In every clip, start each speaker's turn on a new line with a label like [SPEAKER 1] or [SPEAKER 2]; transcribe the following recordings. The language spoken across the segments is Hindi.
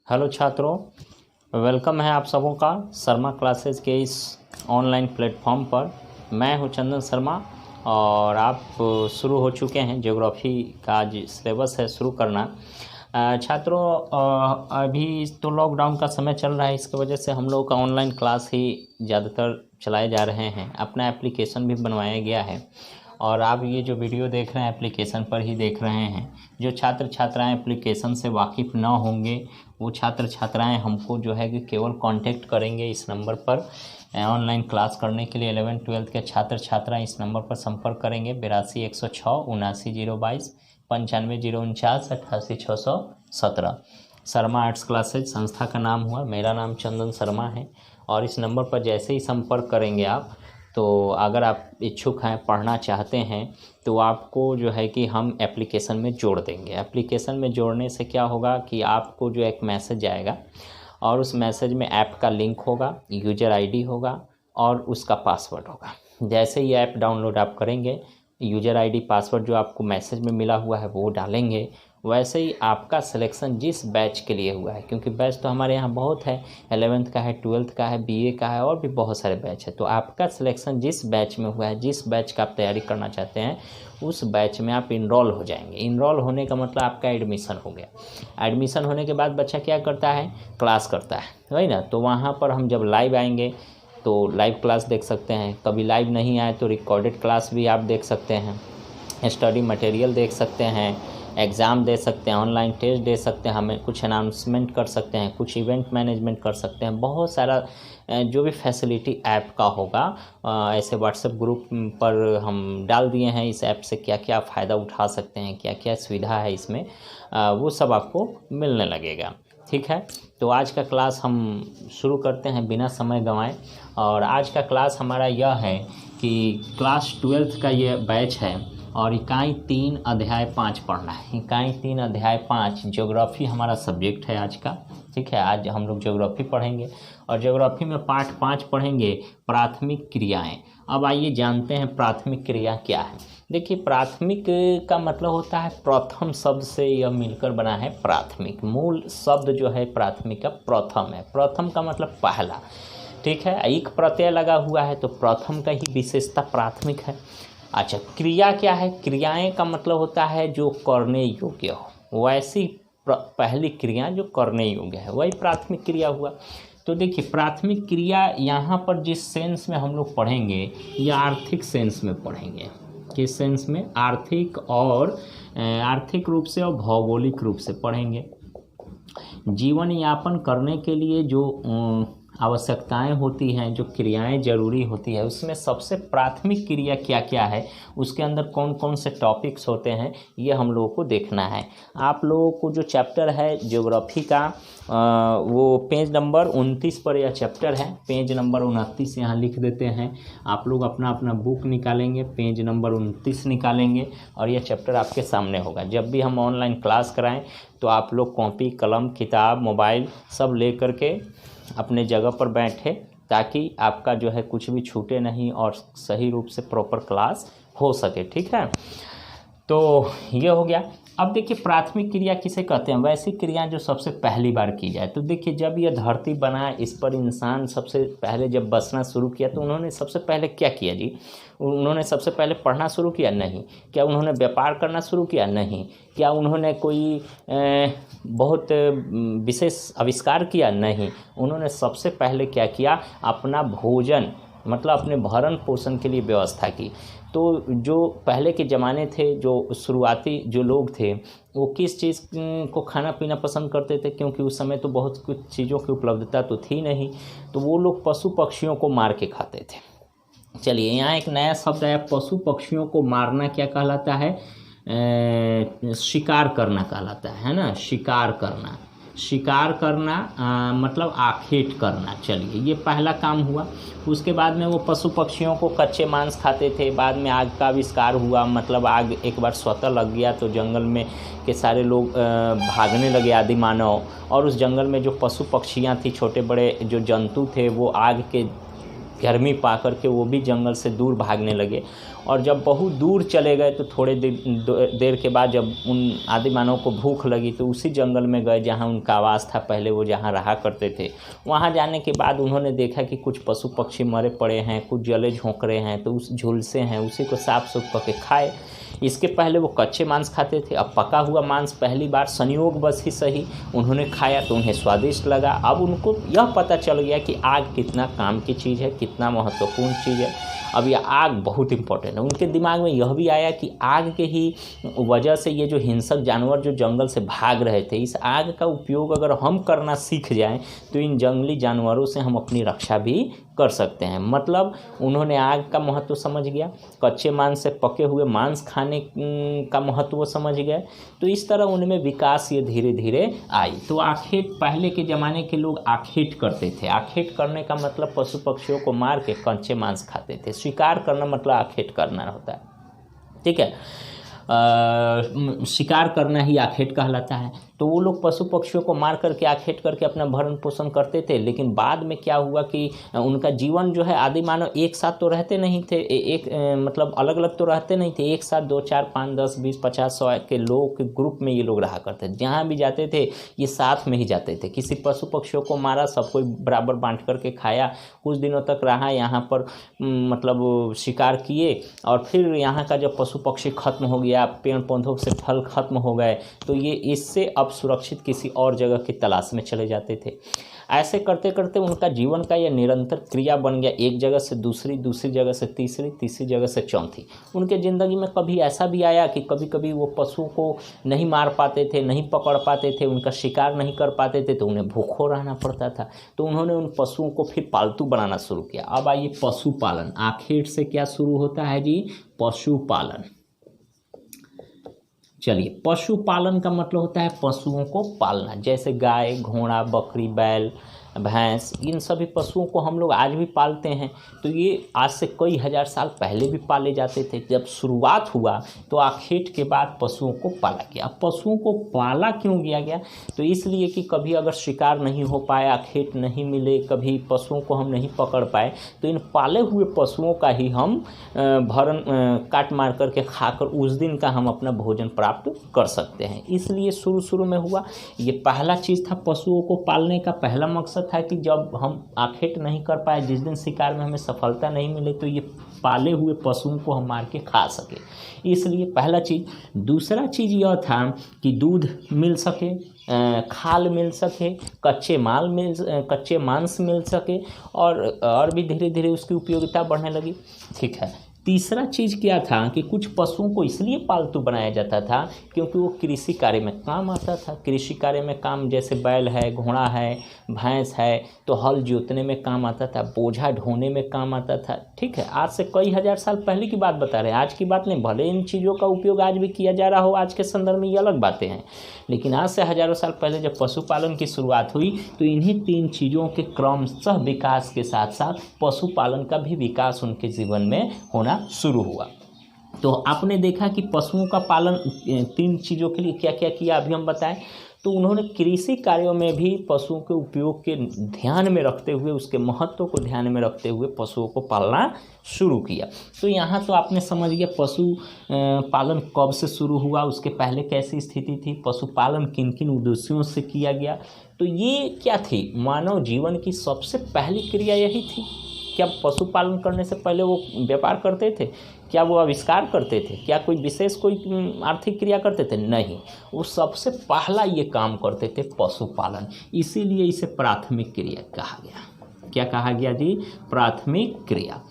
[SPEAKER 1] हेलो छात्रों, वेलकम है आप सबों का शर्मा क्लासेस के इस ऑनलाइन प्लेटफॉर्म पर। मैं हूं चंदन शर्मा और आप शुरू हो चुके हैं ज्योग्राफी का जो सिलेबस है शुरू करना। छात्रों, अभी तो लॉकडाउन का समय चल रहा है, इसकी वजह से हम लोग का ऑनलाइन क्लास ही ज़्यादातर चलाए जा रहे हैं। अपना एप्लीकेशन भी बनवाया गया है और आप ये जो वीडियो देख रहे हैं एप्लीकेशन पर ही देख रहे हैं। जो छात्र छात्राएं एप्लीकेशन से वाकिफ़ ना होंगे वो छात्र छात्राएं हमको जो है कि केवल कांटेक्ट करेंगे इस नंबर पर। ऑनलाइन क्लास करने के लिए 11वीं 12वीं के छात्र छात्राएं इस नंबर पर संपर्क करेंगे 82 106 79 022 95 049 88 617। शर्मा आर्ट्स क्लासेज संस्था का नाम हुआ, मेरा नाम चंदन शर्मा है। और इस नंबर पर जैसे ही संपर्क करेंगे आप, तो अगर आप इच्छुक हैं, पढ़ना चाहते हैं, तो आपको जो है कि हम एप्लीकेशन में जोड़ देंगे। एप्लीकेशन में जोड़ने से क्या होगा कि आपको जो एक मैसेज आएगा और उस मैसेज में ऐप का लिंक होगा, यूज़र आईडी होगा और उसका पासवर्ड होगा। जैसे ही ऐप डाउनलोड आप करेंगे, यूज़र आईडी पासवर्ड जो आपको मैसेज में मिला हुआ है वो डालेंगे, वैसे ही आपका सिलेक्शन जिस बैच के लिए हुआ है, क्योंकि बैच तो हमारे यहाँ बहुत है, 11वीं का है, 12वीं का है, बीए का है और भी बहुत सारे बैच है। तो आपका सिलेक्शन जिस बैच में हुआ है, जिस बैच का आप तैयारी करना चाहते हैं, उस बैच में आप इनरोल हो जाएंगे। इनरोल होने का मतलब आपका एडमिशन हो गया। एडमिशन होने के बाद बच्चा क्या करता है? क्लास करता है, वही ना। तो वहाँ पर हम जब लाइव आएंगे तो लाइव क्लास देख सकते हैं, कभी लाइव नहीं आए तो रिकॉर्डेड क्लास भी आप देख सकते हैं, स्टडी मटेरियल देख सकते हैं, एग्ज़ाम दे सकते हैं, ऑनलाइन टेस्ट दे सकते हैं, हमें कुछ अनाउंसमेंट कर सकते हैं, कुछ इवेंट मैनेजमेंट कर सकते हैं। बहुत सारा जो भी फैसिलिटी ऐप का होगा, ऐसे व्हाट्सएप ग्रुप पर हम डाल दिए हैं। इस ऐप से क्या क्या फ़ायदा उठा सकते हैं, क्या क्या सुविधा है इसमें, वो सब आपको मिलने लगेगा। ठीक है, तो आज का क्लास हम शुरू करते हैं बिना समय गंवाए। और आज का क्लास हमारा यह है कि क्लास 12th का ये बैच है और इकाई 3 अध्याय 5 पढ़ना है। इकाई 3 अध्याय 5 ज्योग्राफी हमारा सब्जेक्ट है आज का। ठीक है, आज हम लोग ज्योग्राफी पढ़ेंगे और ज्योग्राफी में पाठ 5 पढ़ेंगे, प्राथमिक क्रियाएं। अब आइए जानते हैं प्राथमिक क्रिया क्या है। देखिए, प्राथमिक का मतलब होता है प्रथम शब्द से यह मिलकर बना है प्राथमिक। मूल शब्द जो है प्राथमिक का प्रथम है। प्रथम का मतलब पहला। ठीक है, एक प्रत्यय लगा हुआ है तो प्रथम का ही विशेषता प्राथमिक है। अच्छा, क्रिया क्या है? क्रियाएं का मतलब होता है जो करने योग्य हो, वैसी पहली क्रिया जो करने योग्य है वही प्राथमिक क्रिया हुआ। तो देखिए, प्राथमिक क्रिया यहाँ पर जिस सेंस में हम लोग पढ़ेंगे, ये आर्थिक सेंस में पढ़ेंगे। किस सेंस में? आर्थिक और आर्थिक रूप से और भौगोलिक रूप से पढ़ेंगे। जीवन यापन करने के लिए जो आवश्यकताएं होती हैं, जो क्रियाएं जरूरी होती है, उसमें सबसे प्राथमिक क्रिया क्या क्या है, उसके अंदर कौन कौन से टॉपिक्स होते हैं, ये हम लोगों को देखना है। आप लोगों को जो चैप्टर है ज्योग्राफी का, वो पेज नंबर 29 पर यह चैप्टर है। पेज नंबर 29 यहाँ लिख देते हैं। आप लोग अपना अपना बुक निकालेंगे, पेज नंबर 29 निकालेंगे और यह चैप्टर आपके सामने होगा। जब भी हम ऑनलाइन क्लास कराएं तो आप लोग कॉपी, कलम, किताब, मोबाइल सब ले करके अपने जगह पर बैठे, ताकि आपका जो है कुछ भी छूटे नहीं और सही रूप से प्रॉपर क्लास हो सके। ठीक है, तो ये हो गया। अब देखिए, प्राथमिक क्रिया किसे कहते हैं? वैसी क्रिया जो सबसे पहली बार की जाए। तो देखिए, जब यह धरती बना, इस पर इंसान सबसे पहले जब बसना शुरू किया तो उन्होंने सबसे पहले क्या किया जी? उन्होंने सबसे पहले पढ़ना शुरू किया? नहीं। क्या उन्होंने व्यापार करना शुरू किया? नहीं। क्या उन्होंने कोई बहुत विशेष आविष्कार किया? नहीं। उन्होंने सबसे पहले क्या किया? अपना भोजन, मतलब अपने भरण पोषण के लिए व्यवस्था की। तो जो पहले के ज़माने थे, जो शुरुआती जो लोग थे, वो किस चीज़ को खाना पीना पसंद करते थे? क्योंकि उस समय तो बहुत कुछ चीज़ों की उपलब्धता तो थी नहीं, तो वो लोग पशु पक्षियों को मार के खाते थे। चलिए, यहाँ एक नया शब्द आया, पशु पक्षियों को मारना क्या कहलाता है? शिकार करना कहलाता है ना। शिकार करना, शिकार करना मतलब आखेट करना। चलिए, ये पहला काम हुआ। उसके बाद में वो पशु पक्षियों को कच्चे मांस खाते थे। बाद में आग का आविष्कार हुआ, मतलब आग एक बार स्वतः लग गया तो जंगल में के सारे लोग भागने लगे, आदि मानव। और उस जंगल में जो पशु पक्षियाँ थी, छोटे बड़े जो जंतु थे, वो आग के गर्मी पा कर के वो भी जंगल से दूर भागने लगे। और जब बहुत दूर चले गए तो थोड़े देर के बाद जब उन आदि मानव को भूख लगी तो उसी जंगल में गए जहाँ उनका आवास था, पहले वो जहाँ रहा करते थे। वहाँ जाने के बाद उन्होंने देखा कि कुछ पशु पक्षी मरे पड़े हैं, कुछ जले झोंकरे हैं, तो उस झुलसे हैं उसी को साफ सुफ करके खाए। इसके पहले वो कच्चे मांस खाते थे, अब पका हुआ मांस पहली बार संयोग बस ही सही उन्होंने खाया तो उन्हें स्वादिष्ट लगा। अब उनको यह पता चल गया कि आग कितना काम की चीज़ है, कितना महत्वपूर्ण चीज़ है। अब यह आग बहुत इम्पोर्टेंट है। उनके दिमाग में यह भी आया कि आग के ही वजह से ये जो हिंसक जानवर जो जंगल से भाग रहे थे, इस आग का उपयोग अगर हम करना सीख जाएं तो इन जंगली जानवरों से हम अपनी रक्षा भी कर सकते हैं। मतलब उन्होंने आग का महत्व समझ गया, कच्चे मांस से पके हुए मांस खाने का महत्व समझ गए। तो इस तरह उनमें विकास ये धीरे धीरे आई। तो आखेट, पहले के ज़माने के लोग आखेट करते थे। आखेट करने का मतलब पशु पक्षियों को मार के कच्चे मांस खाते थे। शिकार करना मतलब आखेट करना होता है, ठीक है। शिकार करना ही आखेट कहलाता है। तो वो लोग पशु पक्षियों को मार करके आखेट करके अपना भरण पोषण करते थे। लेकिन बाद में क्या हुआ कि उनका जीवन जो है, आदि मानव एक साथ तो रहते नहीं थे, मतलब अलग अलग तो रहते नहीं थे, एक साथ 2, 4, 5, 10, 20, 50, 100 के लोगों के ग्रुप में ये लोग रहा करते थे। जहाँ भी जाते थे ये साथ में ही जाते थे। किसी पशु पक्षियों को मारा, सबको बराबर बांट करके खाया, कुछ दिनों तक रहा यहाँ पर, मतलब शिकार किए। और फिर यहाँ का जब पशु पक्षी खत्म हो गया, पेड़ पौधों से फल खत्म हो गए, तो ये इससे अब सुरक्षित किसी और जगह की तलाश में चले जाते थे। ऐसे करते करते उनका जीवन का यह निरंतर क्रिया बन गया, एक जगह से दूसरी, दूसरी जगह से तीसरी, तीसरी जगह से चौथी। उनके ज़िंदगी में कभी ऐसा भी आया कि कभी कभी वो पशुओं को नहीं मार पाते थे, नहीं पकड़ पाते थे, उनका शिकार नहीं कर पाते थे, तो उन्हें भूखों रहना पड़ता था। तो उन्होंने उन पशुओं को फिर पालतू बनाना शुरू किया। अब आइए पशुपालन। आखिर से क्या शुरू होता है जी? पशुपालन। चलिए, पशुपालन का मतलब होता है पशुओं को पालना। जैसे गाय, घोड़ा, बकरी, बैल, भैंस, इन सभी पशुओं को हम लोग आज भी पालते हैं। तो ये आज से कई हज़ार साल पहले भी पाले जाते थे। जब शुरुआत हुआ तो आखेट के बाद पशुओं को पाला गया। पशुओं को पाला क्यों किया गया? तो इसलिए कि कभी अगर शिकार नहीं हो पाया, आखेट नहीं मिले, कभी पशुओं को हम नहीं पकड़ पाए, तो इन पाले हुए पशुओं का ही हम भरण काट मार करके खाकर उस दिन का हम अपना भोजन प्राप्त कर सकते हैं। इसलिए शुरू में हुआ। ये पहला चीज़ था पशुओं को पालने का पहला मकसद था कि जब हम आखेट नहीं कर पाए, जिस दिन शिकार में हमें सफलता नहीं मिले, तो ये पाले हुए पशुओं को हम मार के खा सके। इसलिए पहला चीज़। दूसरा चीज़ यह था कि दूध मिल सके, खाल मिल सके, कच्चे मांस मिल सके, और भी धीरे धीरे उसकी उपयोगिता बढ़ने लगी, ठीक है। तीसरा चीज़ क्या था कि कुछ पशुओं को इसलिए पालतू बनाया जाता था क्योंकि वो कृषि कार्य में काम आता था। कृषि कार्य में काम, जैसे बैल है, घोड़ा है, भैंस है, तो हल जोतने में काम आता था, बोझा ढोने में काम आता था, ठीक है। आज से कई हज़ार साल पहले की बात बता रहे हैं, आज की बात नहीं। भले इन चीज़ों का उपयोग आज भी किया जा रहा हो, आज के संदर्भ में ये अलग बातें हैं, लेकिन आज से हज़ारों साल पहले जब पशुपालन की शुरुआत हुई तो इन्हीं 3 चीज़ों के क्रमशः विकास के साथ साथ पशुपालन का भी विकास उनके जीवन में होना शुरू हुआ। तो आपने देखा कि पशुओं का पालन 3 चीज़ों के लिए क्या क्या किया, अभी हम बताएं। तो उन्होंने कृषि कार्यों में भी पशुओं के उपयोग के ध्यान में रखते हुए, उसके महत्व को ध्यान में रखते हुए पशुओं को पालना शुरू किया। तो यहाँ तो आपने समझ गया पशु पालन कब से शुरू हुआ, उसके पहले कैसी स्थिति थी, पशुपालन किन किन उद्देश्यों से किया गया। तो ये क्या थी, मानव जीवन की सबसे पहली क्रिया यही थी। क्या पशुपालन करने से पहले वो व्यापार करते थे? क्या वो आविष्कार करते थे? क्या कोई विशेष कोई आर्थिक क्रिया करते थे? नहीं, वो सबसे पहला ये काम करते थे पशुपालन। इसीलिए इसे प्राथमिक क्रिया कहा गया। क्या कहा गया जी? प्राथमिक क्रिया।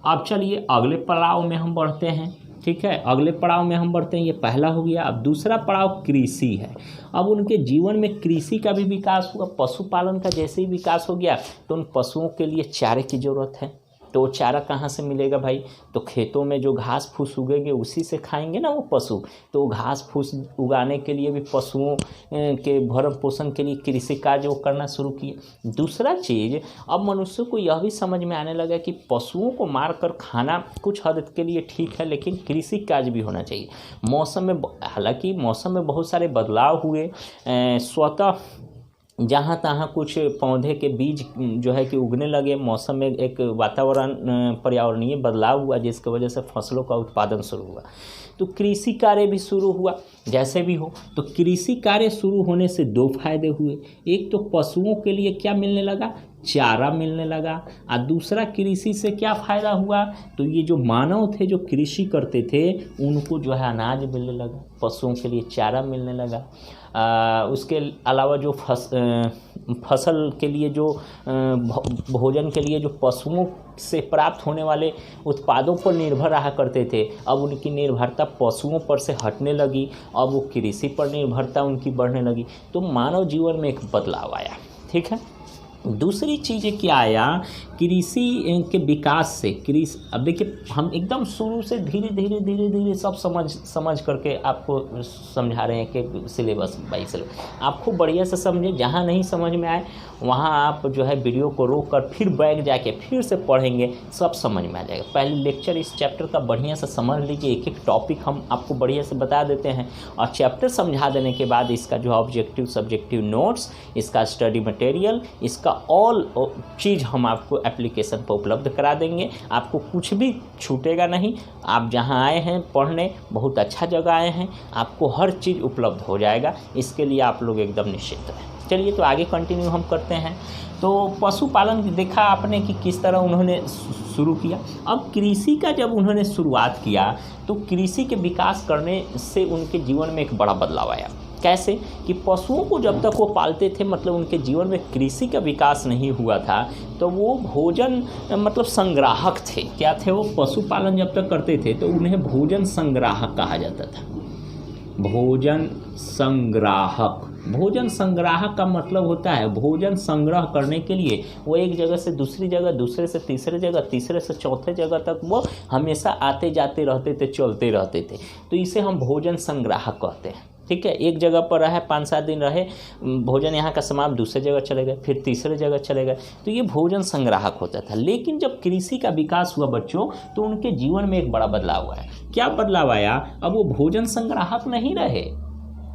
[SPEAKER 1] अब चलिए अगले पड़ाव में हम बढ़ते हैं, ठीक है। अगले पड़ाव में हम बढ़ते हैं, ये पहला हो गया। अब दूसरा पड़ाव कृषि है। अब उनके जीवन में कृषि का भी विकास हुआ। पशुपालन का जैसे ही विकास हो गया तो उन पशुओं के लिए चारे की ज़रूरत है। तो वो चारा कहाँ से मिलेगा भाई? तो खेतों में जो घास फूस उगेंगे उसी से खाएंगे ना वो पशु। तो घास फूस उगाने के लिए भी पशुओं के भरण पोषण के लिए कृषि कार्य वो करना शुरू किए। दूसरा चीज़, अब मनुष्य को यह भी समझ में आने लगा कि पशुओं को मार कर खाना कुछ हद के लिए ठीक है, लेकिन कृषि कार्य भी होना चाहिए। मौसम में, हालांकि मौसम में बहुत सारे बदलाव हुए, स्वतः जहाँ तहाँ कुछ पौधे के बीज जो है कि उगने लगे, मौसम में एक वातावरण पर्यावरणीय बदलाव हुआ जिसकी वजह से फसलों का उत्पादन शुरू हुआ। तो कृषि कार्य भी शुरू हुआ। जैसे भी हो, तो कृषि कार्य शुरू होने से दो फायदे हुए। एक तो पशुओं के लिए क्या मिलने लगा, चारा मिलने लगा, और दूसरा कृषि से क्या फ़ायदा हुआ, तो ये जो मानव थे जो कृषि करते थे उनको जो है अनाज मिलने लगा, पशुओं के लिए चारा मिलने लगा। उसके अलावा जो फसल के लिए जो भोजन के लिए जो पशुओं से प्राप्त होने वाले उत्पादों पर निर्भर रहा करते थे, अब उनकी निर्भरता पशुओं पर से हटने लगी, अब वो कृषि पर निर्भरता उनकी बढ़ने लगी। तो मानव जीवन में एक बदलाव आया। ठीक है। दूसरी चीज़ क्या आया, कृषि के विकास से कृषि, अब देखिए हम एकदम शुरू से धीरे धीरे धीरे धीरे सब समझ करके आपको समझा रहे हैं कि सिलेबस बाई सिलेबस आपको बढ़िया से समझे। जहाँ नहीं समझ में आए वहाँ आप जो है वीडियो को रोक कर फिर बैठ जाके फिर से पढ़ेंगे, सब समझ में आ जाएगा। पहले लेक्चर इस चैप्टर का बढ़िया से समझ लीजिए, एक एक टॉपिक हम आपको बढ़िया से बता देते हैं, और चैप्टर समझा देने के बाद इसका जो ऑब्जेक्टिव सब्जेक्टिव नोट्स, इसका स्टडी मटेरियल, इसका ऑल चीज़ हम आपको एप्लीकेशन पर उपलब्ध करा देंगे। आपको कुछ भी छूटेगा नहीं। आप जहां आए हैं पढ़ने, बहुत अच्छा जगह आए हैं, आपको हर चीज़ उपलब्ध हो जाएगा। इसके लिए आप लोग एकदम निश्चित रहें। चलिए तो आगे कंटिन्यू हम करते हैं। तो पशुपालन देखा आपने कि किस तरह उन्होंने शुरू किया। अब कृषि का जब उन्होंने शुरुआत किया तो कृषि के विकास करने से उनके जीवन में एक बड़ा बदलाव आया। कैसे कि पशुओं को जब तक वो पालते थे, मतलब उनके जीवन में कृषि का विकास नहीं हुआ था, तो वो भोजन मतलब संग्राहक थे। क्या थे वो? पशुपालन जब तक करते थे तो उन्हें भोजन संग्राहक कहा जाता था। भोजन संग्राहक, भोजन संग्राहक का मतलब होता है भोजन संग्रह करने के लिए वो एक जगह से दूसरी जगह, दूसरे से तीसरे जगह, तीसरे से चौथे जगह तक वो हमेशा आते जाते रहते थे, चलते रहते थे। तो इसे हम भोजन संग्राहक कहते हैं। ठीक है। एक जगह पर रहे, 5-7 दिन रहे, भोजन यहाँ का समाप्त, दूसरे जगह चले गए, फिर तीसरे जगह चले गए, तो ये भोजन संग्राहक होता था। लेकिन जब कृषि का विकास हुआ बच्चों, तो उनके जीवन में एक बड़ा बदलाव आया। क्या बदलाव आया? अब वो भोजन संग्राहक नहीं रहे,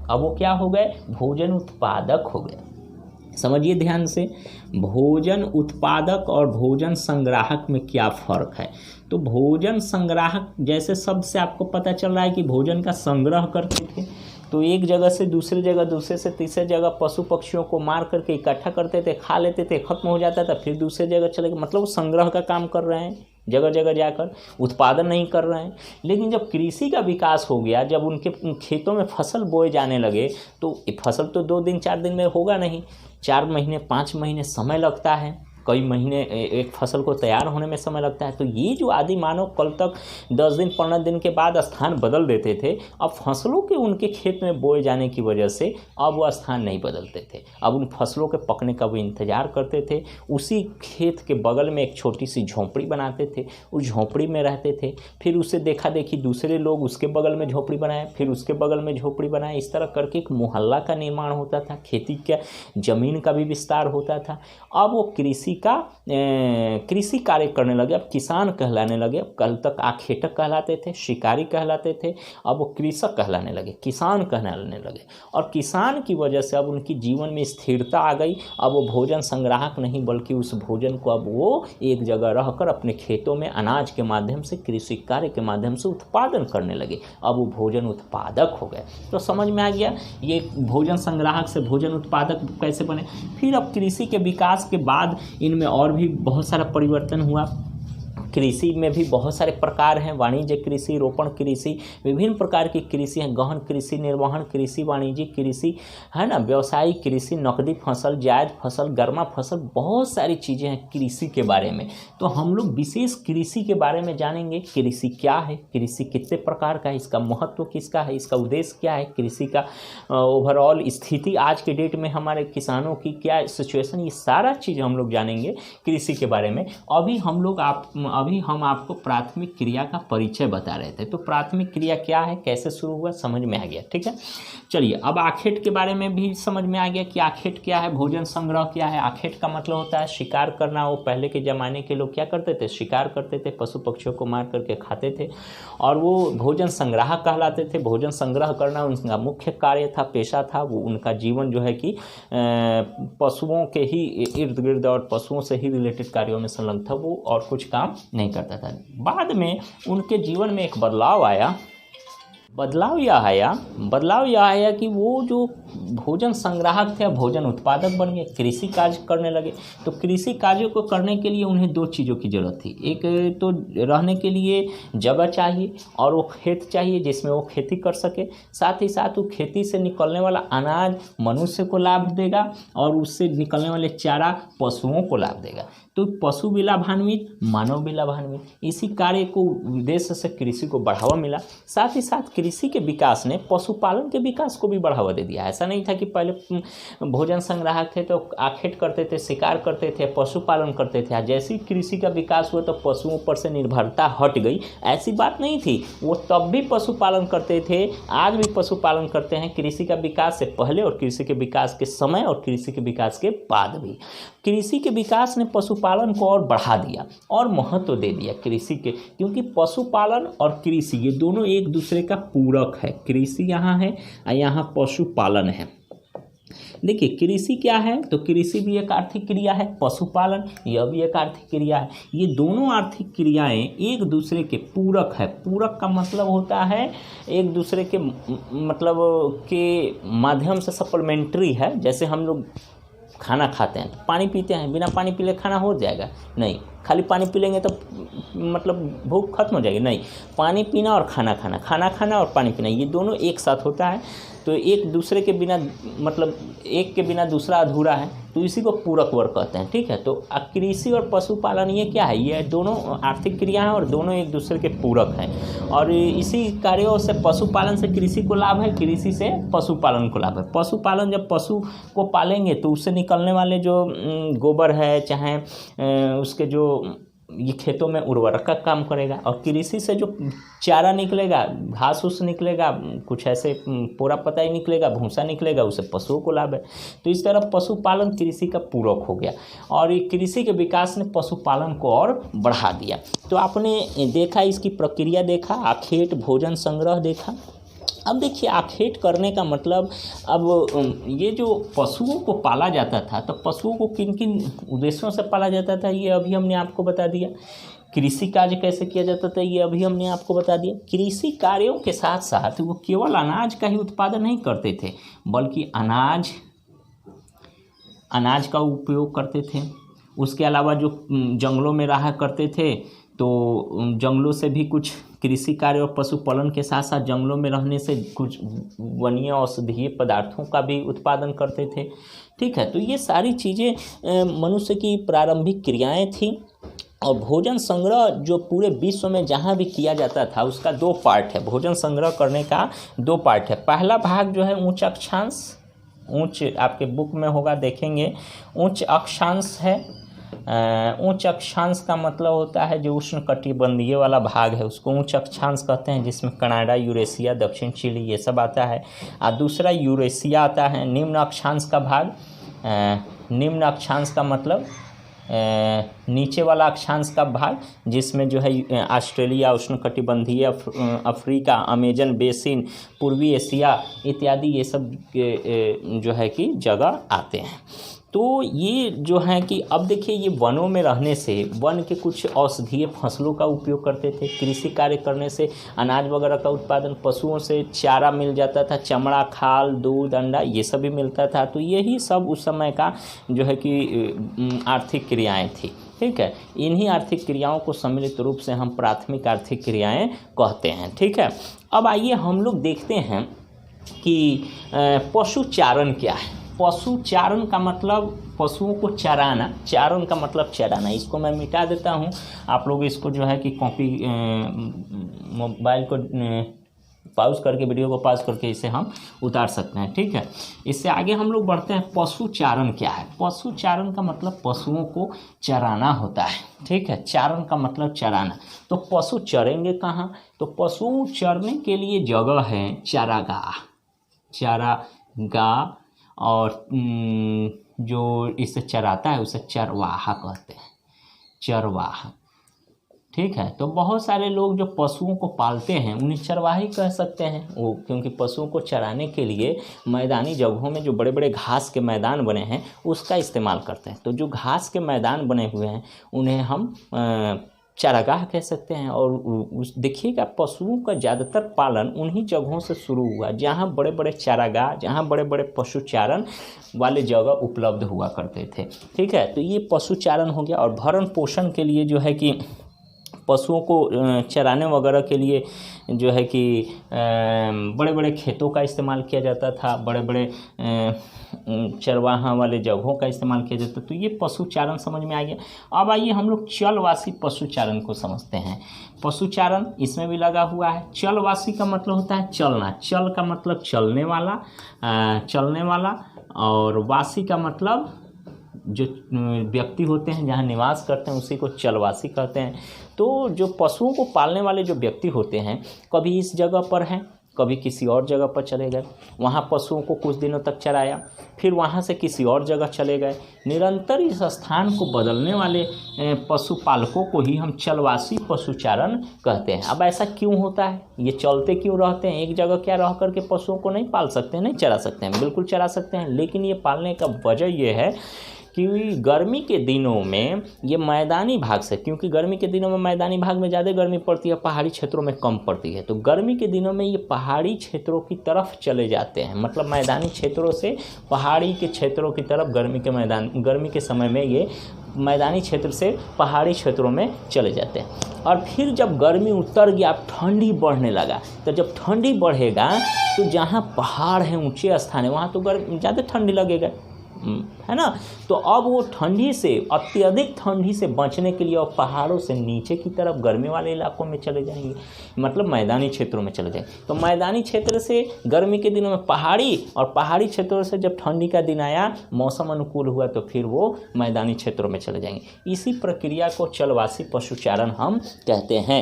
[SPEAKER 1] अब वो क्या हो गए? भोजन उत्पादक हो गए। समझिए ध्यान से, भोजन उत्पादक और भोजन संग्राहक में क्या फ़र्क है। तो भोजन संग्राहक जैसे शब्द से आपको पता चल रहा है कि भोजन का संग्रह करते थे, तो एक जगह से दूसरी जगह, दूसरे से तीसरे जगह पशु पक्षियों को मार करके इकट्ठा करते थे, खा लेते थे, खत्म हो जाता था, फिर दूसरे जगह चले गए। मतलब वो संग्रह का काम कर रहे हैं, जगह जगह जाकर उत्पादन नहीं कर रहे हैं। लेकिन जब कृषि का विकास हो गया, जब उनके खेतों में फसल बोए जाने लगे, तो फसल तो 2 दिन 4 दिन में होगा नहीं, 4 महीने 5 महीने समय लगता है, कई महीने एक फसल को तैयार होने में समय लगता है। तो ये जो आदि मानव कल तक 10 दिन 15 दिन के बाद स्थान बदल देते थे, अब फसलों के उनके खेत में बोए जाने की वजह से अब वह स्थान नहीं बदलते थे। अब उन फसलों के पकने का वो इंतज़ार करते थे। उसी खेत के बगल में एक छोटी सी झोंपड़ी बनाते थे, उस झोंपड़ी में रहते थे। फिर उसे देखा देखी दूसरे लोग उसके बगल में झोंपड़ी बनाए, फिर उसके बगल में झोंपड़ी बनाए। इस तरह करके एक मोहल्ला का निर्माण होता था, खेती का ज़मीन का भी विस्तार होता था। अब वो कृषि कार्य करने लगे, अब किसान कहलाने लगे। अब कल तक आखेटक कहलाते थे, शिकारी कहलाते थे, अब वो कृषक कहलाने लगे, किसान कहलाने लगे। और किसान की वजह से अब उनकी जीवन में स्थिरता आ गई। अब वो भोजन संग्राहक नहीं, बल्कि उस भोजन को अब वो एक जगह रहकर अपने खेतों में अनाज के माध्यम से, कृषि कार्य के माध्यम से उत्पादन करने लगे। अब वो भोजन उत्पादक हो गए। तो समझ में आ गया ये भोजन संग्राहक से भोजन उत्पादक कैसे बने। फिर अब कृषि के विकास के बाद इनमें और भी बहुत सारा परिवर्तन हुआ। कृषि में भी बहुत सारे प्रकार हैं, वाणिज्य कृषि, रोपण कृषि, विभिन्न प्रकार की कृषि हैं, गहन कृषि, निर्वहन कृषि, वाणिज्यिक कृषि, है ना, व्यवसायिक कृषि, नकदी फसल, जायद फसल, गर्मा फसल, बहुत सारी चीज़ें हैं कृषि के बारे में। तो हम लोग विशेष कृषि के बारे में जानेंगे। कृषि क्या है, कृषि कितने प्रकार का है, इसका महत्व किसका है, इसका उद्देश्य क्या है, कृषि का ओवरऑल स्थिति आज के डेट में हमारे किसानों की क्या सिचुएशन, ये सारा चीज़ हम लोग जानेंगे कृषि के बारे में। अभी हम लोग अभी हम आपको प्राथमिक क्रिया का परिचय बता रहे थे। तो प्राथमिक क्रिया क्या है, कैसे शुरू हुआ, समझ में आ गया। ठीक है, चलिए अब आखेट के बारे में भी समझ में आ गया कि आखेट क्या है, भोजन संग्रह क्या है। आखेट का मतलब होता है शिकार करना। वो पहले के ज़माने के लोग क्या करते थे, शिकार करते थे, पशु पक्षियों को मार करके खाते थे, और वो भोजन संग्राहक कहलाते थे। भोजन संग्रह करना उनका मुख्य कार्य था, पेशा था। वो उनका जीवन जो है कि पशुओं के ही इर्द गिर्द और पशुओं से ही रिलेटेड कार्यों में संलग्न था वो, और कुछ काम नहीं करता था। बाद में उनके जीवन में एक बदलाव आया। बदलाव यह आया कि वो जो भोजन संग्राहक थे भोजन उत्पादक बन गए, कृषि कार्य करने लगे। तो कृषि कार्यों को करने के लिए उन्हें दो चीज़ों की ज़रूरत थी। एक तो रहने के लिए जगह चाहिए और वो खेत चाहिए जिसमें वो खेती कर सके। साथ ही साथ वो खेती से निकलने वाला अनाज मनुष्य को लाभ देगा और उससे निकलने वाले चारा पशुओं को लाभ देगा। तो पशु भी लाभान्वित, मानव भी लाभान्वित। इसी कार्य को उद्देश्य से कृषि को बढ़ावा मिला। साथ ही साथ कृषि के विकास ने पशुपालन के विकास को भी बढ़ावा दे दिया। ऐसा नहीं था कि पहले भोजन संग्राहक थे तो आखेट करते थे, शिकार करते थे, पशुपालन करते थे। जैसे ही कृषि का विकास हुआ तो पशुओं पर से निर्भरता हट गई, ऐसी बात नहीं थी। वो तब भी पशुपालन करते थे, आज भी पशुपालन करते हैं। कृषि का विकास से पहले और कृषि के विकास के समय और कृषि के विकास के बाद भी। कृषि के विकास ने पशुपालन को और बढ़ा दिया और महत्व दे दिया कृषि के, क्योंकि पशुपालन और कृषि ये दोनों एक दूसरे का पूरक है। कृषि यहाँ है और यहाँ पशुपालन है। देखिए कृषि क्या है, तो कृषि भी एक आर्थिक क्रिया है, पशुपालन यह भी एक आर्थिक क्रिया है। ये दोनों आर्थिक क्रियाएं एक दूसरे के पूरक है। पूरक का मतलब होता है एक दूसरे के मतलब के माध्यम से सप्लीमेंट्री है। जैसे हम लोग खाना खाते हैं, पानी पीते हैं, बिना पानी पीले खाना हो जाएगा? नहीं। खाली पानी पी लेंगे तो मतलब भूख खत्म हो जाएगी? नहीं। पानी पीना और खाना खाना, खाना खाना और पानी पीना, ये दोनों एक साथ होता है। तो एक दूसरे के बिना मतलब एक के बिना दूसरा अधूरा है, तो इसी को पूरक वर्ग कहते हैं। ठीक है, तो कृषि और पशुपालन ये क्या है, ये दोनों आर्थिक क्रिया है और दोनों एक दूसरे के पूरक हैं। और इसी कार्यों से पशुपालन से कृषि को लाभ है, कृषि से पशुपालन को लाभ है। पशुपालन जब पशु को पालेंगे तो उससे निकलने वाले जो गोबर है, चाहे उसके जो ये खेतों में उर्वरक का काम करेगा, और कृषि से जो चारा निकलेगा, घास फूस निकलेगा, कुछ ऐसे पूरा पता ही निकलेगा, भूसा निकलेगा, उससे पशुओं को लाभ है। तो इस तरह पशुपालन कृषि का पूरक हो गया और ये कृषि के विकास ने पशुपालन को और बढ़ा दिया। तो आपने देखा, इसकी प्रक्रिया देखा, आखेट भोजन संग्रह देखा। अब देखिए आखेट करने का मतलब, अब ये जो पशुओं को पाला जाता था तो पशुओं को किन किन उद्देश्यों से पाला जाता था ये अभी हमने आपको बता दिया। कृषि कार्य कैसे किया जाता था ये अभी हमने आपको बता दिया। कृषि कार्यों के साथ साथ वो केवल अनाज का ही उत्पादन नहीं करते थे, बल्कि अनाज का उपयोग करते थे। उसके अलावा जो जंगलों में रहा करते थे तो जंगलों से भी कुछ कृषि कार्य और पशुपालन के साथ साथ जंगलों में रहने से कुछ वन्य औषधीय पदार्थों का भी उत्पादन करते थे। ठीक है, तो ये सारी चीज़ें मनुष्य की प्रारंभिक क्रियाएं थीं। और भोजन संग्रह जो पूरे विश्व में जहाँ भी किया जाता था उसका दो पार्ट है। भोजन संग्रह करने का दो पार्ट है। पहला भाग जो है उच्च अक्षांश, उच्च आपके बुक में होगा देखेंगे, उच्च अक्षांश है। उच्च अक्षांश का मतलब होता है जो उष्ण कटिबंधीय वाला भाग है उसको उच्च अक्षांश कहते हैं, जिसमें कनाडा, यूरेशिया, दक्षिण चिली ये सब आता है। और दूसरा यूरेशिया आता है। निम्न अक्षांश का भाग, निम्न अक्षांश का मतलब नीचे वाला अक्षांश का भाग, जिसमें जो है ऑस्ट्रेलिया, उष्णकटिबंधीय अफ्रीका, अमेजन बेसिन, पूर्वी एशिया इत्यादि ये सब जो है कि जगह आते हैं। तो ये जो है कि अब देखिए ये वनों में रहने से वन के कुछ औषधीय फसलों का उपयोग करते थे। कृषि कार्य करने से अनाज वगैरह का उत्पादन, पशुओं से चारा मिल जाता था, चमड़ा, खाल, दूध, अंडा ये सब भी मिलता था। तो यही सब उस समय का जो है कि आर्थिक क्रियाएं थी। ठीक है, इन्हीं आर्थिक क्रियाओं को सम्मिलित रूप से हम प्राथमिक आर्थिक क्रियाएं कहते हैं। ठीक है, अब आइए हम लोग देखते हैं कि पशुचारण क्या है। पशुचारण का मतलब पशुओं को चराना, चारण का मतलब चराना। इसको मैं मिटा देता हूँ, आप लोग इसको जो है कि कॉपी मोबाइल को पॉज करके, वीडियो को पॉज करके इसे हम उतार सकते हैं। ठीक है, इससे आगे हम लोग बढ़ते हैं। पशुचारण क्या है? पशुचारण का मतलब पशुओं को चराना होता है। ठीक है, चारण का मतलब चराना। तो पशु चरेंगे कहाँ? तो पशु चरने के लिए जगह है चारागाह, चारागाह। और जो इसे चराता है उसे चरवाहा कहते हैं, चरवाहा। ठीक है, तो बहुत सारे लोग जो पशुओं को पालते हैं उन्हें चरवाही कह सकते हैं वो, क्योंकि पशुओं को चराने के लिए मैदानी जगहों में जो बड़े बड़े घास के मैदान बने हैं उसका इस्तेमाल करते हैं। तो जो घास के मैदान बने हुए हैं उन्हें हम चारागाह कह सकते हैं। और उस देखिएगा पशुओं का ज़्यादातर पालन उन्हीं जगहों से शुरू हुआ जहाँ बड़े बड़े चारागाह, जहाँ बड़े बड़े पशुचारण वाले जगह उपलब्ध हुआ करते थे। ठीक है, तो ये पशुचारण हो गया। और भरण पोषण के लिए जो है कि पशुओं को चराने वगैरह के लिए जो है कि बड़े बड़े खेतों का इस्तेमाल किया जाता था, बड़े बड़े चरवाहा वाले जगहों का इस्तेमाल किया जाता। तो ये पशुचारण समझ में आ गया। अब आइए हम लोग चलवासी पशुचारण को समझते हैं। पशुचारण इसमें भी लगा हुआ है। चलवासी का मतलब होता है चलना, चल का मतलब चलने वाला, चलने वाला, और वासी का मतलब जो व्यक्ति होते हैं जहाँ निवास करते हैं उसी को चलवासी कहते हैं। तो जो पशुओं को पालने वाले जो व्यक्ति होते हैं, कभी इस जगह पर हैं, कभी किसी और जगह पर चले गए, वहाँ पशुओं को कुछ दिनों तक चराया, फिर वहाँ से किसी और जगह चले गए। निरंतर इस स्थान को बदलने वाले पशुपालकों को ही हम चलवासी पशुचारण कहते हैं। अब ऐसा क्यों होता है? ये चलते क्यों रहते हैं? एक जगह क्या रह करके पशुओं को नहीं पाल सकते हैं? नहीं चरा सकते हैं, बिल्कुल चरा सकते हैं। लेकिन ये पालने का वजह ये है कि गर्मी के दिनों में ये मैदानी भाग से, क्योंकि गर्मी के दिनों में मैदानी भाग में ज़्यादा गर्मी पड़ती है, पहाड़ी क्षेत्रों में कम पड़ती है। तो गर्मी के दिनों में ये पहाड़ी क्षेत्रों की तरफ चले जाते हैं, मतलब मैदानी क्षेत्रों से पहाड़ी के क्षेत्रों की तरफ गर्मी के समय में ये मैदानी क्षेत्र से पहाड़ी क्षेत्रों में चले जाते हैं। और फिर जब गर्मी उतर गया, ठंडी बढ़ने लगा, तो जब ठंडी बढ़ेगा तो जहाँ पहाड़ है, ऊंचे स्थान है, वहाँ तो ज़्यादा ठंडी लगेगा, है ना। तो अब वो ठंडी से, अत्यधिक ठंडी से बचने के लिए और पहाड़ों से नीचे की तरफ गर्मी वाले इलाकों में चले जाएंगे, मतलब मैदानी क्षेत्रों में चले जाएंगे। तो मैदानी क्षेत्र से गर्मी के दिनों में पहाड़ी, और पहाड़ी क्षेत्रों से जब ठंडी का दिन आया, मौसम अनुकूल हुआ, तो फिर वो मैदानी क्षेत्रों में चले जाएंगे। इसी प्रक्रिया को चलवासी पशुचारण हम कहते हैं।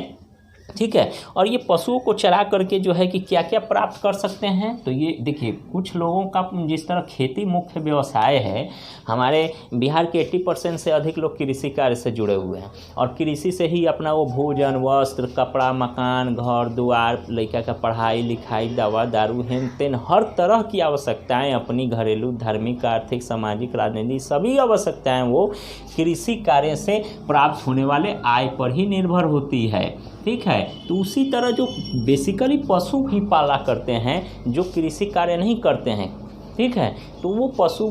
[SPEAKER 1] ठीक है, और ये पशुओं को चरा करके जो है कि क्या क्या प्राप्त कर सकते हैं? तो ये देखिए, कुछ लोगों का जिस तरह खेती मुख्य व्यवसाय है, हमारे बिहार के 80% से अधिक लोग कृषि कार्य से जुड़े हुए हैं, और कृषि से ही अपना वो भोजन, वस्त्र, कपड़ा, मकान, घर द्वार, लड़का का पढ़ाई लिखाई, दवा दारू, हेन तेन हर तरह की आवश्यकताएं, अपनी घरेलू, धार्मिक, आर्थिक, सामाजिक, राजनीतिक सभी आवश्यकताएं वो कृषि कार्य से प्राप्त होने वाले आय पर ही निर्भर होती है। ठीक है, तो उसी तरह जो बेसिकली पशु ही पाला करते हैं, जो कृषि कार्य नहीं करते हैं, ठीक है, तो वो पशु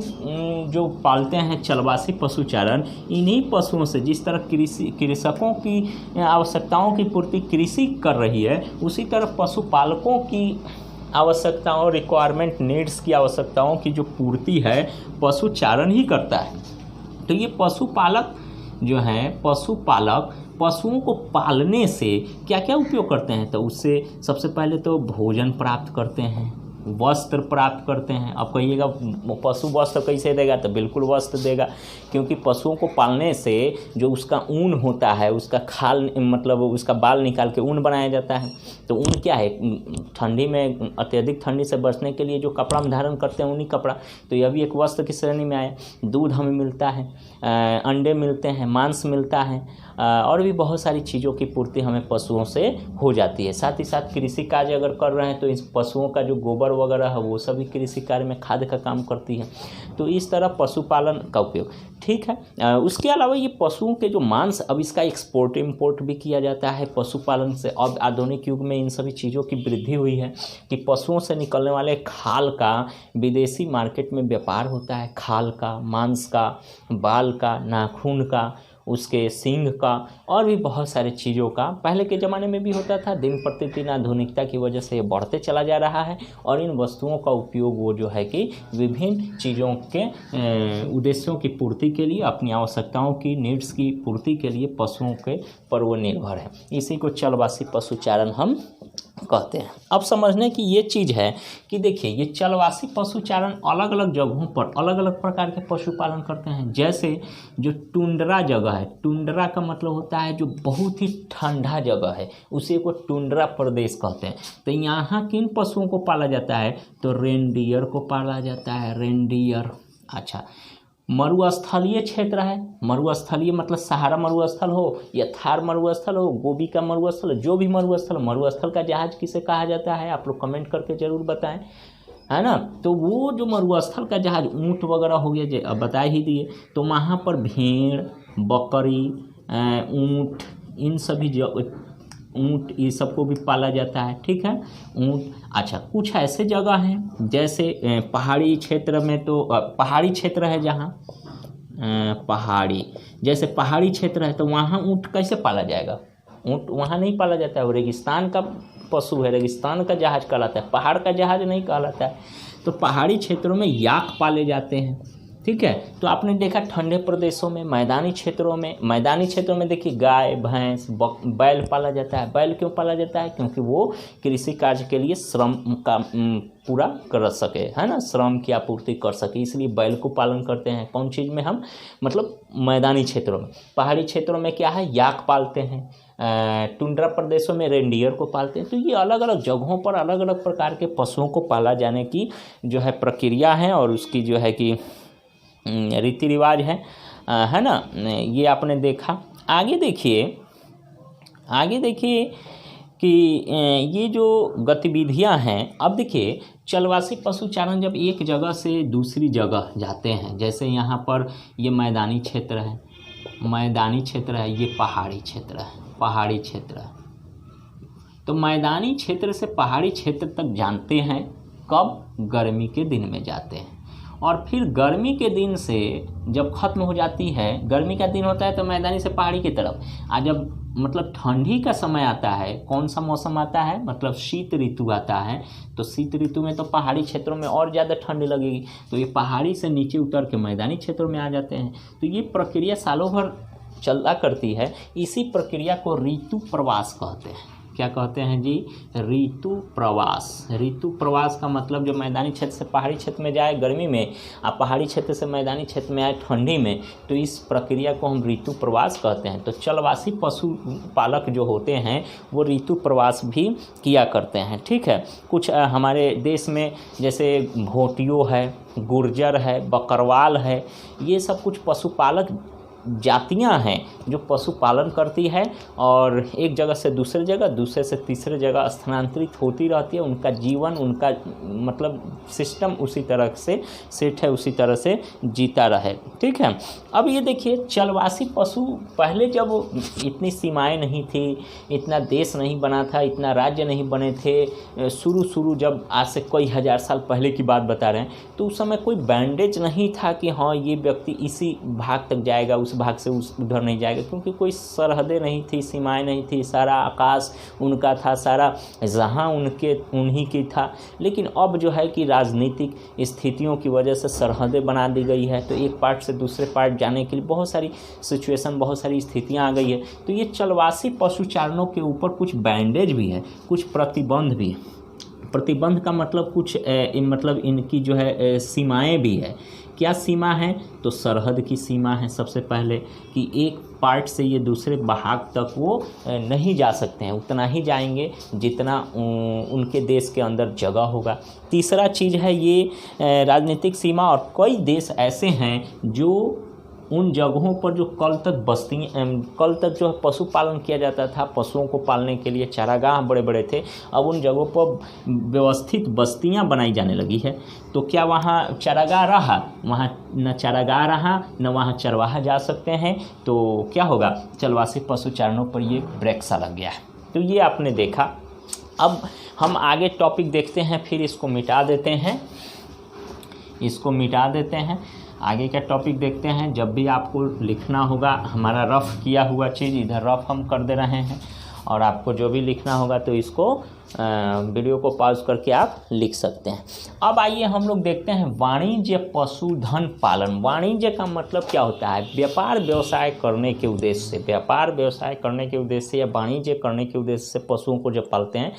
[SPEAKER 1] जो पालते हैं चलवासी पशुचारण, इन्हीं पशुओं से जिस तरह कृषकों की आवश्यकताओं की पूर्ति कृषि कर रही है, उसी तरह पशुपालकों की आवश्यकताओं, रिक्वायरमेंट, नीड्स की आवश्यकताओं की जो पूर्ति है पशुचारण ही करता है। तो ये पशुपालक जो हैं, पशुपालक पशुओं को पालने से क्या क्या उपयोग करते हैं? तो उससे सबसे पहले तो भोजन प्राप्त करते हैं, वस्त्र प्राप्त करते हैं। अब कहिएगा पशु वस्त्र कैसे देगा? तो बिल्कुल वस्त्र देगा, क्योंकि पशुओं को पालने से जो उसका ऊन होता है, उसका खाल, मतलब उसका बाल निकाल के ऊन बनाया जाता है। तो ऊन क्या है? ठंडी में, अत्यधिक ठंडी से बचने के लिए जो कपड़ा हम धारण करते हैं, ऊनी कपड़ा, तो यह भी एक वस्त्र की श्रेणी में आया। दूध हमें मिलता है, अंडे मिलते हैं, मांस मिलता है, और भी बहुत सारी चीज़ों की पूर्ति हमें पशुओं से हो जाती है। साथ ही साथ कृषि कार्य अगर कर रहे हैं तो इस पशुओं का जो गोबर वगैरह है वो सभी कृषि कार्य में खाद का काम करती है। तो इस तरह पशुपालन का उपयोग, ठीक है। उसके अलावा ये पशुओं के जो मांस, अब इसका एक्सपोर्ट इम्पोर्ट भी किया जाता है पशुपालन से। अब आधुनिक युग में इन सभी चीज़ों की वृद्धि हुई है कि पशुओं से निकलने वाले खाल का विदेशी मार्केट में व्यापार होता है। खाल का, मांस का, बाल का, नाखून का, उसके सींग का, और भी बहुत सारे चीज़ों का पहले के ज़माने में भी होता था। दिन प्रतिदिन आधुनिकता की वजह से ये बढ़ते चला जा रहा है, और इन वस्तुओं का उपयोग वो जो है कि विभिन्न चीज़ों के उद्देश्यों की पूर्ति के लिए, अपनी आवश्यकताओं की, नीड्स की पूर्ति के लिए पशुओं के पर वो निर्भर है। इसी को चलवासी पशुचारण हम कहते हैं। अब समझने की ये चीज़ है कि देखिए ये चलवासी पशुचारण अलग अलग जगहों पर अलग अलग प्रकार के पशुपालन करते हैं। जैसे जो टुंड्रा जगह है, टुंड्रा का मतलब होता है जो बहुत ही ठंडा जगह है, उसी को टुंड्रा प्रदेश कहते हैं। तो यहाँ किन पशुओं को पाला जाता है, तो रेनडियर को पाला जाता है, रेनडियर। अच्छा, मरुस्थलीय क्षेत्र है, मरुस्थलीय मतलब सहारा मरुस्थल हो या थार मरुस्थल हो, गोबी का मरुस्थल, जो भी मरुस्थल, मरुस्थल का जहाज किसे कहा जाता है आप लोग कमेंट करके ज़रूर बताएं, है ना। तो वो जो मरुस्थल का जहाज, ऊँट वगैरह हो गया, बता ही दिए, तो वहाँ पर भेड़, बकरी, ऊँट, इन सभी ऊँट ये सबको भी पाला जाता है, ठीक है, ऊँट। अच्छा, कुछ ऐसे जगह हैं जैसे पहाड़ी क्षेत्र में, तो पहाड़ी क्षेत्र है जहाँ पहाड़ी, जैसे पहाड़ी क्षेत्र है तो वहाँ ऊँट कैसे पाला जाएगा, ऊँट वहाँ नहीं पाला जाता है, वो रेगिस्तान का पशु है, रेगिस्तान का जहाज कहलाता है, पहाड़ का जहाज नहीं कहलाता है। तो पहाड़ी क्षेत्रों में याक पाले जाते हैं, ठीक है। तो आपने देखा ठंडे प्रदेशों में, मैदानी क्षेत्रों में देखिए गाय, भैंस, बैल पाला जाता है। बैल क्यों पाला जाता है, क्योंकि वो कृषि कार्य के लिए श्रम का पूरा कर सके, है ना, श्रम की आपूर्ति कर सके, इसलिए बैल को पालन करते हैं। कौन चीज़ में हम, मतलब मैदानी क्षेत्रों में। पहाड़ी क्षेत्रों में क्या है, याक पालते हैं। टुंड्रा प्रदेशों में रेनडियर को पालते हैं। तो ये अलग अलग जगहों पर अलग अलग प्रकार के पशुओं को पाला जाने की जो है प्रक्रिया है, और उसकी जो है कि रीति रिवाज है ना, ये आपने देखा। आगे देखिए कि ये जो गतिविधियां हैं, अब देखिए चलवासी पशुचारण जब एक जगह से दूसरी जगह जाते हैं, जैसे यहाँ पर ये मैदानी क्षेत्र है, ये पहाड़ी क्षेत्र है। तो मैदानी क्षेत्र से पहाड़ी क्षेत्र तक जानते हैं कब, गर्मी के दिन में जाते हैं, और फिर गर्मी के दिन से जब ख़त्म हो जाती है, गर्मी का दिन होता है तो मैदानी से पहाड़ी की तरफ, आज जब मतलब ठंडी का समय आता है, कौन सा मौसम आता है, मतलब शीत ऋतु आता है, तो शीत ऋतु में तो पहाड़ी क्षेत्रों में और ज़्यादा ठंड लगेगी, तो ये पहाड़ी से नीचे उतर के मैदानी क्षेत्रों में आ जाते हैं। तो ये प्रक्रिया सालों भर चला करती है। इसी प्रक्रिया को ऋतु प्रवास कहते हैं। क्या कहते हैं जी, ऋतु प्रवास का मतलब जो मैदानी क्षेत्र से पहाड़ी क्षेत्र में जाए गर्मी में, आप पहाड़ी क्षेत्र से मैदानी क्षेत्र में आए ठंडी में, तो इस प्रक्रिया को हम ऋतु प्रवास कहते हैं। तो चलवासी पशुपालक जो होते हैं वो ऋतु प्रवास भी किया करते हैं, ठीक है। कुछ हमारे देश में जैसे भोटियो है, गुर्जर है, बकरवाल है, ये सब कुछ पशुपालक जातियां हैं जो पशुपालन करती है और एक जगह से दूसरे जगह, दूसरे से तीसरे जगह स्थानांतरित होती रहती है। उनका जीवन, उनका मतलब सिस्टम उसी तरह से सेट है, उसी तरह से जीता रहे, ठीक है। अब ये देखिए चलवासी पशु, पहले जब इतनी सीमाएं नहीं थी, इतना देश नहीं बना था, इतना राज्य नहीं बने थे, शुरू जब आज से कई हज़ार साल पहले की बात बता रहे हैं, तो उस समय कोई बैंडेज नहीं था कि हाँ ये व्यक्ति इसी भाग तक जाएगा, उस भाग से उधर नहीं जाएगा, क्योंकि कोई सरहदें नहीं थी, सीमाएं नहीं थी, सारा आकाश उनका था, सारा जहां उन्हीं की था। लेकिन अब जो है कि राजनीतिक स्थितियों की वजह से सरहदें बना दी गई है, तो एक पार्ट से दूसरे पार्ट जाने के लिए बहुत सारी सिचुएशन, बहुत सारी स्थितियां आ गई है। तो ये चलवासी पशुचारणों के ऊपर कुछ बैंडेज भी है, कुछ प्रतिबंध भी है। प्रतिबंध का मतलब कुछ मतलब इनकी जो है सीमाएं भी है। क्या सीमा है, तो सरहद की सीमा है सबसे पहले, कि एक पार्ट से ये दूसरे भाग तक वो नहीं जा सकते हैं, उतना ही जाएंगे जितना उनके देश के अंदर जगह होगा। तीसरा चीज़ है ये राजनीतिक सीमा, और कई देश ऐसे हैं जो उन जगहों पर जो कल तक जो पशुपालन किया जाता था, पशुओं को पालने के लिए चारागाह बड़े बड़े थे, अब उन जगहों पर व्यवस्थित बस्तियां बनाई जाने लगी है। तो क्या वहाँ चारागाह रहा, वहाँ न चारागाह रहा न वहाँ चरवाहा जा सकते हैं, तो क्या होगा, चलवासी पशुचारणों पर ये ब्रेक सा लग गया है। तो ये आपने देखा। अब हम आगे टॉपिक देखते हैं, फिर इसको मिटा देते हैं, आगे का टॉपिक देखते हैं। जब भी आपको लिखना होगा, हमारा रफ़ किया हुआ चीज़ इधर रफ़ हम कर दे रहे हैं, और आपको जो भी लिखना होगा तो इसको वीडियो को पॉज करके आप लिख सकते हैं। अब आइए हम लोग देखते हैं वाणिज्य पशुधन पालन। वाणिज्य का मतलब क्या होता है, व्यापार व्यवसाय करने के उद्देश्य से, या वाणिज्य करने के उद्देश्य से पशुओं को जब पालते हैं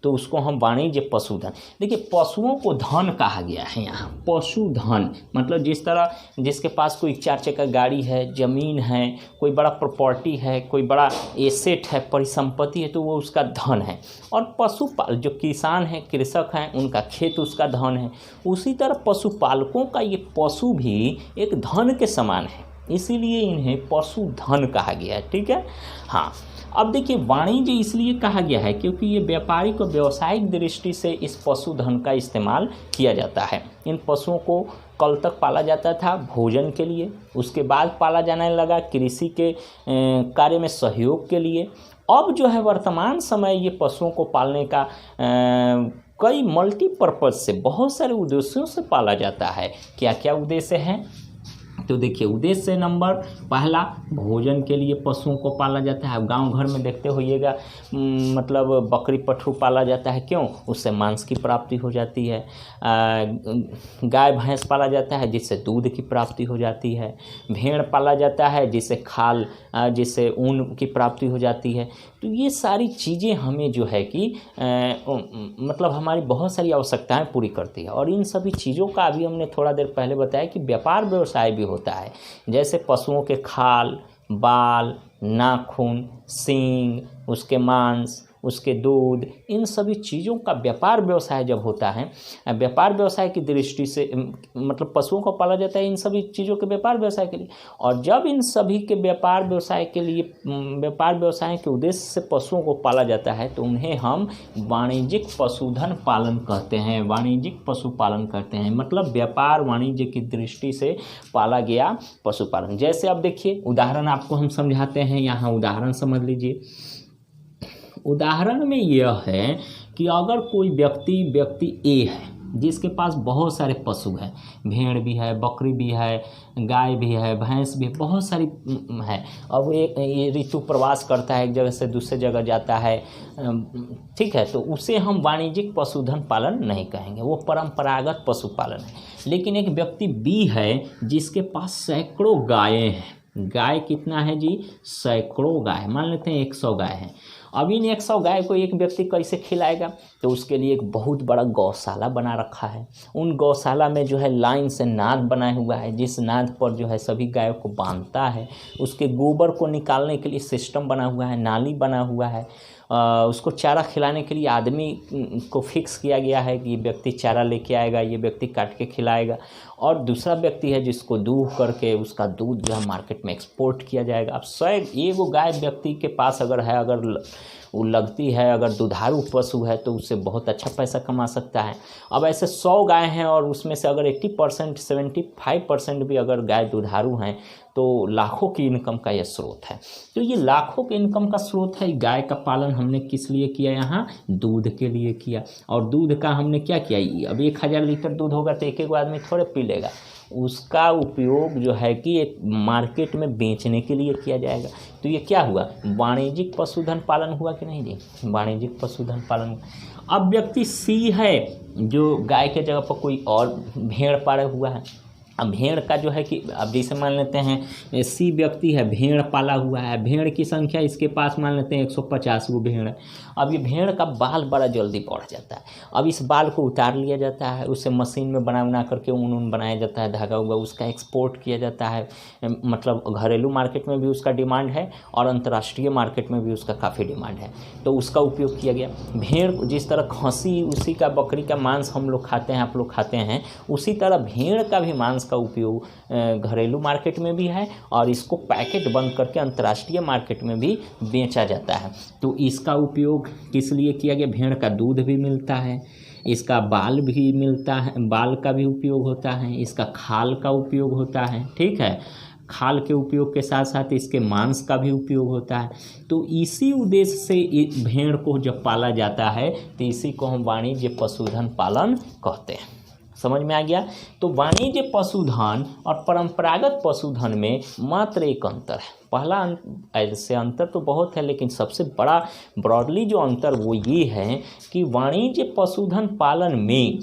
[SPEAKER 1] तो उसको हम वाणिज्य पशुधन। देखिए पशुओं को धन कहा गया है यहाँ, पशुधन मतलब जिस तरह जिसके पास कोई 4 चक्का गाड़ी है, ज़मीन है, कोई बड़ा प्रॉपर्टी है, कोई बड़ा एसेट है, परिसंपत्ति है, तो वो उसका धन है। और पशुपाल जो किसान हैं, कृषक हैं, उनका खेत उसका धन है। उसी तरह पशुपालकों का ये पशु भी एक धन के समान है, इसीलिए इन्हें पशुधन कहा गया है। ठीक है। हाँ, अब देखिए वाणिज्य इसलिए कहा गया है क्योंकि ये व्यापारिक और व्यावसायिक दृष्टि से इस पशुधन का इस्तेमाल किया जाता है। इन पशुओं को कल तक पाला जाता था भोजन के लिए, उसके बाद पाला जाने लगा कृषि के कार्य में सहयोग के लिए। अब जो है वर्तमान समय ये पशुओं को पालने का कई मल्टीपर्पज़ से, बहुत सारे उद्देश्यों से पाला जाता है। क्या क्या उद्देश्य हैं? तो देखिए उद्देश्य नंबर पहला, भोजन के लिए पशुओं को पाला जाता है। गांव घर में देखते होइएगा मतलब बकरी पठरू पाला जाता है, क्यों? उससे मांस की प्राप्ति हो जाती है। गाय भैंस पाला जाता है जिससे दूध की प्राप्ति हो जाती है। भेड़ पाला जाता है जिससे खाल जिससे ऊन की प्राप्ति हो जाती है। तो ये सारी चीज़ें हमें जो है कि मतलब हमारी बहुत सारी आवश्यकताएं पूरी करती है। और इन सभी चीज़ों का अभी हमने थोड़ा देर पहले बताया कि व्यापार व्यवसाय भी होता है। जैसे पशुओं के खाल, बाल, नाखून, सींग, उसके मांस, उसके दूध, इन सभी चीज़ों का व्यापार व्यवसाय जब होता है, व्यापार व्यवसाय की दृष्टि से मतलब पशुओं को पाला जाता है इन सभी चीज़ों के व्यापार व्यवसाय के लिए। और जब इन सभी के व्यापार व्यवसाय के लिए, व्यापार व्यवसाय के उद्देश्य से पशुओं को पाला जाता है तो उन्हें हम वाणिज्यिक पशुधन पालन कहते हैं। वाणिज्यिक पशुपालन कहते हैं मतलब व्यापार वाणिज्य की दृष्टि से पाला गया पशुपालन। जैसे अब देखिए उदाहरण आपको हम समझाते हैं, यहाँ उदाहरण समझ लीजिए। उदाहरण में यह है कि अगर कोई व्यक्ति ए है जिसके पास बहुत सारे पशु हैं, भेड़ भी है, बकरी भी है, गाय भी है, भैंस भी, बहुत सारी है। अब ये ऋतु प्रवास करता है, एक जगह से दूसरे जगह जाता है, ठीक है, तो उसे हम वाणिज्यिक पशुधन पालन नहीं कहेंगे, वो परंपरागत पशुपालन है। लेकिन एक व्यक्ति बी है जिसके पास सैकड़ों गायें हैं। गाय कितना है जी? सैकड़ों गाय, मान लेते हैं 100 गाय हैं। अब इन 100 गाय को एक व्यक्ति कैसे खिलाएगा? तो उसके लिए एक बहुत बड़ा गौशाला बना रखा है। उन गौशाला में जो है लाइन से नाद बनाया हुआ है, जिस नाद पर जो है सभी गायों को बांधता है। उसके गोबर को निकालने के लिए सिस्टम बना हुआ है, नाली बना हुआ है। उसको चारा खिलाने के लिए आदमी को फिक्स किया गया है कि ये व्यक्ति चारा लेके आएगा, ये व्यक्ति काट के खिलाएगा। और दूसरा व्यक्ति है जिसको दूह करके उसका दूध जो है मार्केट में एक्सपोर्ट किया जाएगा। अब 100 गाय व्यक्ति के पास अगर है, अगर वो लगती है, अगर दुधारू पशु है तो उससे बहुत अच्छा पैसा कमा सकता है। अब ऐसे 100 गाय हैं और उसमें से अगर 80% 75% भी अगर गाय दुधारू हैं तो लाखों की इनकम का यह स्रोत है। तो ये लाखों की इनकम का स्रोत है। गाय का पालन हमने किस लिए किया? यहाँ दूध के लिए किया। और दूध का हमने क्या किया? अब 1000 लीटर दूध होगा तो एक आदमी थोड़े पी लेगा, उसका उपयोग जो है कि एक मार्केट में बेचने के लिए किया जाएगा। तो ये क्या हुआ? वाणिज्यिक पशुधन पालन हुआ कि नहीं जी? वाणिज्यिक पशुधन पालन। अब व्यक्ति सी है जो गाय के जगह पर कोई और भेड़ पाले हुआ है। अब भेड़ का जो है कि अब जैसे मान लेते हैं सी व्यक्ति है, भेड़ पाला हुआ है, भेड़ की संख्या इसके पास मान लेते हैं 150 वो भेड़ है। अब ये भेड़ का बाल बड़ा जल्दी बढ़ जाता है। अब इस बाल को उतार लिया जाता है, उसे मशीन में बना करके ऊन बनाया जाता है, धागा हुआ, उसका एक्सपोर्ट किया जाता है। मतलब घरेलू मार्केट में भी उसका डिमांड है और अंतर्राष्ट्रीय मार्केट में भी उसका काफ़ी डिमांड है, तो उसका उपयोग किया गया। भेड़ जिस तरह खसी उसी का, बकरी का मांस हम लोग खाते हैं, आप लोग खाते हैं, उसी तरह भेड़ का भी मांस का उपयोग घरेलू मार्केट में भी है और इसको पैकेट बंद करके अंतर्राष्ट्रीय मार्केट में भी बेचा जाता है। तो इसका उपयोग किस लिए किया गया? भेड़ का दूध भी मिलता है, इसका बाल भी मिलता है, बाल का भी उपयोग होता है, इसका खाल का उपयोग होता है, ठीक है। खाल के उपयोग के साथ साथ इसके मांस का भी उपयोग होता है। तो इसी उद्देश्य से भेड़ को जब पाला जाता है तो इसी को हम वाणिज्य पशुधन पालन कहते हैं। समझ में आ गया? तो वाणिज्य पशुधन और परंपरागत पशुधन में मात्र एक अंतर है। पहला ऐसे अंतर तो बहुत है, लेकिन सबसे बड़ा ब्रॉडली जो अंतर वो ये है कि वाणिज्य पशुधन पालन में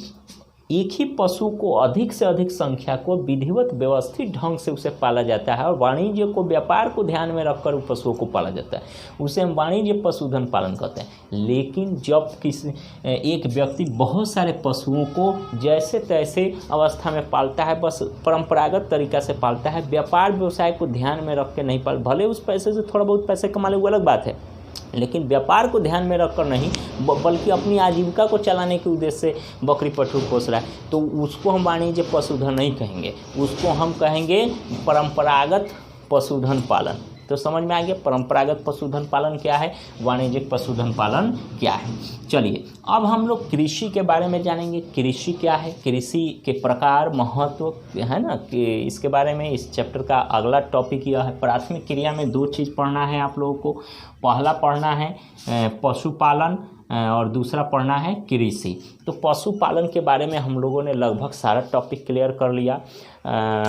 [SPEAKER 1] एक ही पशु को अधिक से अधिक संख्या को विधिवत व्यवस्थित ढंग से उसे पाला जाता है और वाणिज्य को व्यापार को ध्यान में रखकर उन पशुओं को पाला जाता है, उसे हम वाणिज्य पशुधन पालन कहते हैं। लेकिन जब किसी एक व्यक्ति बहुत सारे पशुओं को जैसे तैसे अवस्था में पालता है, बस परंपरागत तरीका से पालता है, व्यापार व्यवसाय को ध्यान में रख के नहीं पाल, भले उस पैसे से थोड़ा बहुत पैसे कमा ले वो अलग बात है, लेकिन व्यापार को ध्यान में रखकर नहीं बल्कि अपनी आजीविका को चलाने के उद्देश्य से बकरी पशु पोस रहा है, तो उसको हम वाणिज्य पशुधन नहीं कहेंगे, उसको हम कहेंगे परंपरागत पशुधन पालन। तो समझ में आ गया परंपरागत पशुधन पालन क्या है, वाणिज्यिक पशुधन पालन क्या है। चलिए अब हम लोग कृषि के बारे में जानेंगे। कृषि क्या है, कृषि के प्रकार, महत्व है ना, कि इसके बारे में इस चैप्टर का अगला टॉपिक यह है। प्राथमिक क्रिया में दो चीज़ पढ़ना है आप लोगों को, पहला पढ़ना है पशुपालन और दूसरा पढ़ना है कृषि। तो पशुपालन के बारे में हम लोगों ने लगभग सारा टॉपिक क्लियर कर लिया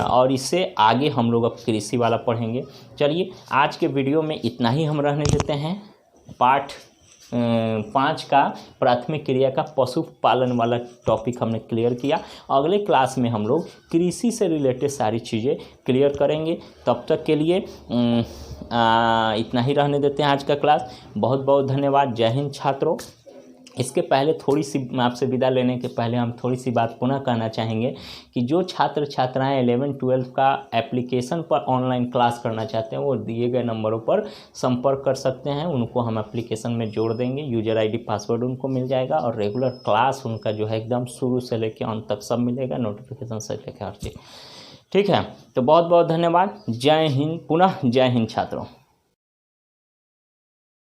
[SPEAKER 1] और इससे आगे हम लोग अब कृषि वाला पढ़ेंगे। चलिए आज के वीडियो में इतना ही हम रहने देते हैं। पार्ट 5 का प्राथमिक क्रिया का पशुपालन वाला टॉपिक हमने क्लियर किया। अगले क्लास में हम लोग कृषि से रिलेटेड सारी चीज़ें क्लियर करेंगे। तब तक के लिए इतना ही रहने देते हैं आज का क्लास। बहुत बहुत धन्यवाद। जय हिंद छात्रों। इसके पहले थोड़ी सी आपसे विदा लेने के पहले हम थोड़ी सी बात पुनः कहना चाहेंगे कि जो छात्र छात्राएं 11-12 का एप्लीकेशन पर ऑनलाइन क्लास करना चाहते हैं वो दिए गए नंबरों पर संपर्क कर सकते हैं। उनको हम एप्लीकेशन में जोड़ देंगे, यूजर आईडी पासवर्ड उनको मिल जाएगा और रेगुलर क्लास उनका जो है एकदम शुरू से लेकर अंत तक सब मिलेगा, नोटिफिकेशन से लेकर हर चीज़। ठीक है, तो बहुत बहुत धन्यवाद। जय हिंद, पुनः जय हिंद छात्रों।